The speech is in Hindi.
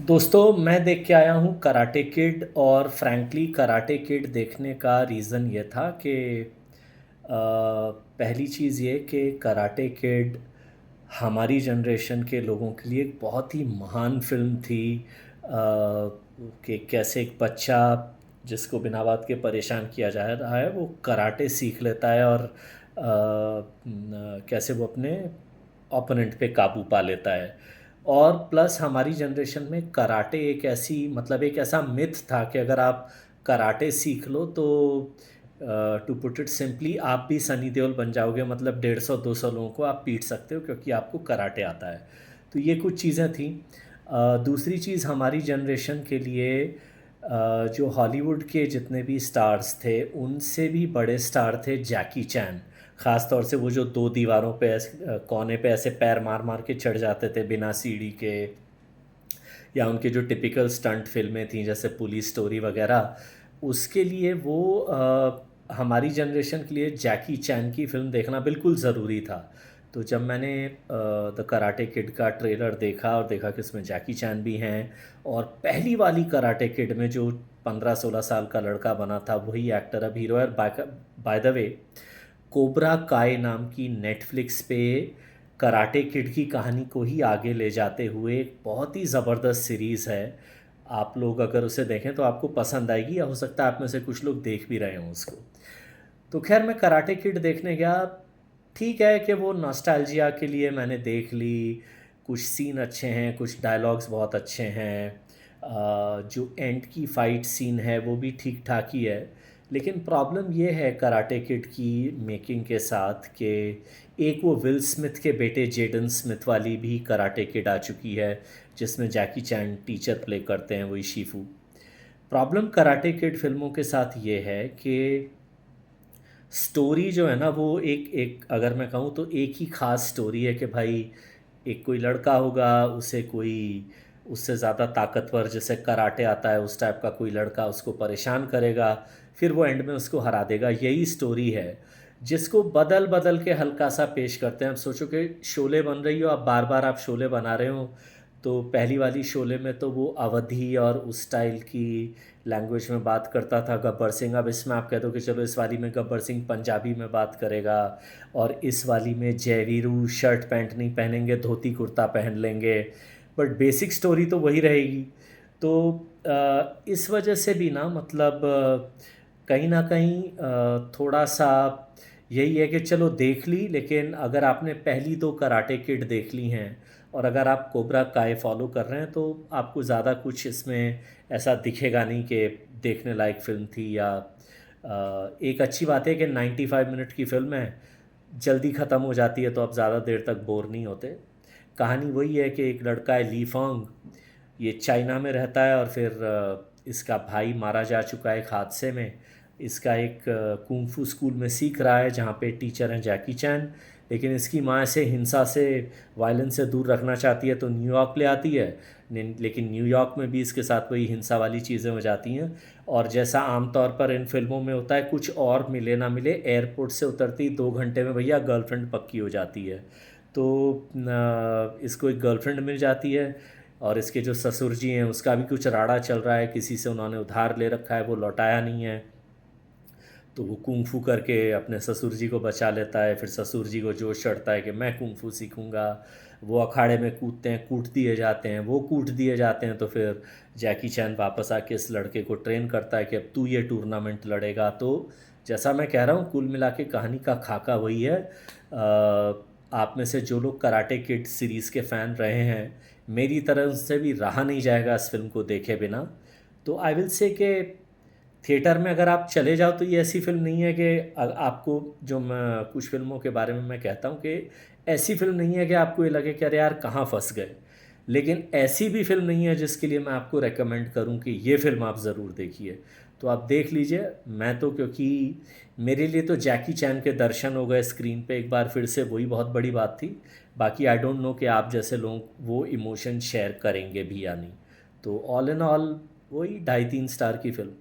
दोस्तों मैं देख के आया हूँ कराटे किड। और फ्रैंकली कराटे किड देखने का रीज़न ये था कि पहली चीज़ ये कि कराटे किड हमारी जनरेशन के लोगों के लिए एक बहुत ही महान फिल्म थी। कि कैसे एक बच्चा जिसको बिना बात के परेशान किया जा रहा है वो कराटे सीख लेता है और कैसे वो अपने ओपोनेंट पे काबू पा लेता है। और प्लस हमारी जनरेशन में कराटे एक ऐसी मतलब एक ऐसा मिथ था कि अगर आप कराटे सीख लो तो टू पुट इट सिंपली आप भी सनी देओल बन जाओगे, मतलब 150-200 लोगों को आप पीट सकते हो क्योंकि आपको कराटे आता है। तो ये कुछ चीज़ें थी। दूसरी चीज़ हमारी जनरेशन के लिए जो हॉलीवुड के जितने भी स्टार्स थे उनसे भी बड़े स्टार थे जैकी चैन। ख़ास तौर से वो जो दो दीवारों पे कोने पे ऐसे पैर मार मार के चढ़ जाते थे बिना सीढ़ी के, या उनके जो टिपिकल स्टंट फिल्में थी जैसे पुलिस स्टोरी वगैरह, उसके लिए वो हमारी जनरेशन के लिए जैकी चैन की फ़िल्म देखना बिल्कुल ज़रूरी था। तो जब मैंने द कराटे किड का ट्रेलर देखा और देखा कि उसमें जैकी चैन भी हैं और पहली वाली कराटे किड में जो 15-16 साल का लड़का बना था वही एक्टर अब हीरो है। बाय द वे, कोबरा काय नाम की नेटफ्लिक्स पे कराटे किड की कहानी को ही आगे ले जाते हुए एक बहुत ही ज़बरदस्त सीरीज़ है। आप लोग अगर उसे देखें तो आपको पसंद आएगी, या हो सकता है आप में से कुछ लोग देख भी रहे हों उसको। तो खैर मैं कराटे किड देखने गया। ठीक है कि वो नॉस्टैल्जिया के लिए मैंने देख ली, कुछ सीन अच्छे हैं, कुछ डायलॉग्स बहुत अच्छे हैं। जो एंड की फ़ाइट सीन है वो भी ठीक ठाक ही है। लेकिन प्रॉब्लम ये है कराटे किड की मेकिंग के साथ कि एक वो विल स्मिथ के बेटे जेडन स्मिथ वाली भी कराटे किड आ चुकी है जिसमें जैकी चैन टीचर प्ले करते हैं, वही शीफू। प्रॉब्लम कराटे किड फिल्मों के साथ ये है कि स्टोरी जो है ना वो एक एक अगर मैं कहूँ तो एक ही ख़ास स्टोरी है कि भाई एक कोई लड़का होगा, उसे कोई उससे ज़्यादा ताकतवर जैसे कराटे आता है उस टाइप का कोई लड़का उसको परेशान करेगा, फिर वो एंड में उसको हरा देगा, यही स्टोरी है। जिसको बदल बदल के हल्का सा पेश करते हैं। अब सोचो कि शोले बन रही हो, आप बार बार आप शोले बना रहे हो। तो पहली वाली शोले में तो वो अवधी और उस स्टाइल की लैंग्वेज में बात करता था गब्बर सिंह। अब इसमें आप कह दो कि चलो इस वाली में गब्बर सिंह पंजाबी में बात करेगा, और इस वाली में जयवीरू शर्ट पैंट नहीं पहनेंगे, धोती कुर्ता पहन लेंगे, बट बेसिक स्टोरी तो वही रहेगी। तो इस वजह से भी ना मतलब कहीं ना कहीं थोड़ा सा यही है कि चलो देख ली, लेकिन अगर आपने पहली दो कराटे किड देख ली हैं और अगर आप कोबरा काय फॉलो कर रहे हैं तो आपको ज़्यादा कुछ इसमें ऐसा दिखेगा नहीं कि देखने लायक फ़िल्म थी। या एक अच्छी बात है कि 95 मिनट की फ़िल्म है, जल्दी ख़त्म हो जाती है तो आप ज़्यादा देर तक बोर नहीं होते। कहानी वही है कि एक लड़का है ली फोंग, ये चाइना में रहता है और फिर इसका भाई मारा जा चुका है एक हादसे में। इसका एक कुंग फू स्कूल में सीख रहा है जहाँ पे टीचर हैं जैकी चैन, लेकिन इसकी माँ इसे हिंसा से वायलेंस से दूर रखना चाहती है तो न्यूयॉर्क ले आती है। लेकिन न्यूयॉर्क में भी इसके साथ वही हिंसा वाली चीज़ें हो जाती हैं। और जैसा आमतौर पर इन फिल्मों में होता है, कुछ और मिले ना मिले एयरपोर्ट से उतरती 2 घंटे में भैया गर्लफ्रेंड पक्की हो जाती है। तो इसको एक गर्लफ्रेंड मिल जाती है और इसके जो ससुर जी हैं उसका भी कुछ राड़ा चल रहा है, किसी से उन्होंने उधार ले रखा है वो लौटाया नहीं है। तो वो कुंग फू करके अपने ससुर जी को बचा लेता है, फिर ससुर जी को जोश चढ़ता है कि मैं कुंग फू सीखूंगा। वो अखाड़े में कूदते हैं, कूट दिए जाते हैं, वो कूट दिए जाते हैं, तो फिर जैकी चैन वापस आके इस लड़के को ट्रेन करता है कि अब तू ये टूर्नामेंट लड़ेगा। तो जैसा मैं कह रहा हूँ कुल मिला के कहानी का खाका वही है। आप में से जो लोग कराटे किड सीरीज़ के फ़ैन रहे हैं, मेरी तरफ से भी रहा नहीं जाएगा इस फिल्म को देखे बिना। तो आई विल से कि थिएटर में अगर आप चले जाओ तो ये ऐसी फ़िल्म नहीं है कि आपको, जो मैं कुछ फ़िल्मों के बारे में मैं कहता हूँ कि ऐसी फ़िल्म नहीं है कि आपको ये लगे कि अरे यार कहाँ फंस गए। लेकिन ऐसी भी फ़िल्म नहीं है जिसके लिए मैं आपको रेकमेंड करूँ कि ये फ़िल्म आप ज़रूर देखिए। तो आप देख लीजिए। मैं तो, क्योंकि मेरे लिए तो जैकी चैन के दर्शन हो गए स्क्रीन पे एक बार फिर से, वही बहुत बड़ी बात थी। बाकी आई डोंट नो कि आप जैसे लोग वो इमोशन शेयर करेंगे भी या नहीं। तो ऑल इन ऑल वही 2.5-3 स्टार की फ़िल्म।